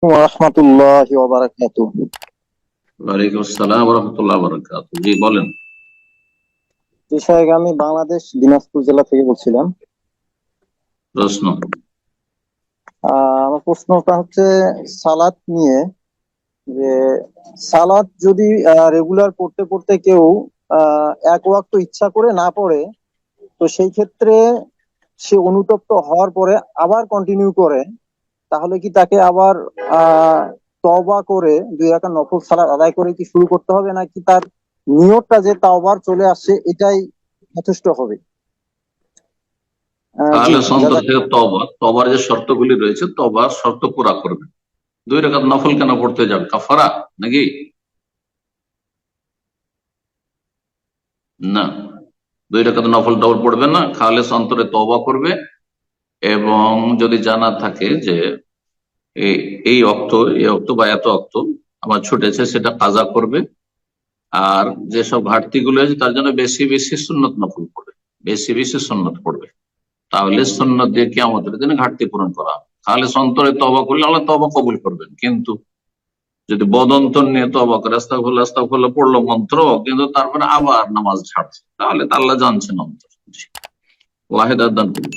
রাহমাতুল্লাহি ওয়া বারাকাতুহু। ওয়ালাইকুম আসসালাম ওয়া রাহমাতুল্লাহি ওয়া বারাকাতুহু। জি বলেন। বিষয় আমি বাংলাদেশ দিনাজপুর জেলা থেকে বলছিলাম। প্রশ্ন। আমার প্রশ্নটা হচ্ছে সালাত নিয়ে, যে সালাত যদি রেগুলার পড়তে পড়তে কেউ এক ওয়াক্ত ইচ্ছা করে না পড়ে, তো সেই ক্ষেত্রে সে অনুতপ্ত হওয়ার পরে আবার কন্টিনিউ করে, তাহলে কি তাকে আবার আহ তওবা করে 2 রাকাত নফল সালাত আদায় করে কি শুরু করতে হবে, নাকি তার নিয়তটা যে তাওবার চলে আসছে এটাই যথেষ্ট হবে? জি, তাহলে অন্তর জাযাক। থেকে তবার যে শর্তগুলি রয়েছে তবার শর্ত পুরা করবে। 2 রাকাত নফল কেন পড়তে যাবে? কাফারা নাকি? না, 2 রাকাত নফল ডবল পড়বে না, খালেস অন্তরে তওবা করবে। এবং যদি জানা থাকে যে এই এই অক্ত এই অক্ত বা এত অক্ত আমার ছুটেছে, সেটা কাজা করবে। আর যেসব ঘাটতি গুলো আছে তার জন্য বেশি বেশি সুন্নত নফল পড়বে, বেশি বেশি সুন্নত পড়বে। তাহলে সুন্নত দিয়ে কিয়ামতের দিনে ঘাটতি পূরণ করা হবে। তাহলে অন্তরে তওবা করলে আল্লাহ তওবা কবুল করবেন। কিন্তু যদি বদন্তর নিয়ে তওবা করে আস্তাগফিরুল্লাহ আস্তাগফিরুল্লাহ পড়লো মন্ত্র, কিন্তু তারপরে আবার নামাজ ছাড়ছে, তাহলে তো আল্লাহ জানছেন অন্তর। ওয়াহিদ আদান করুন।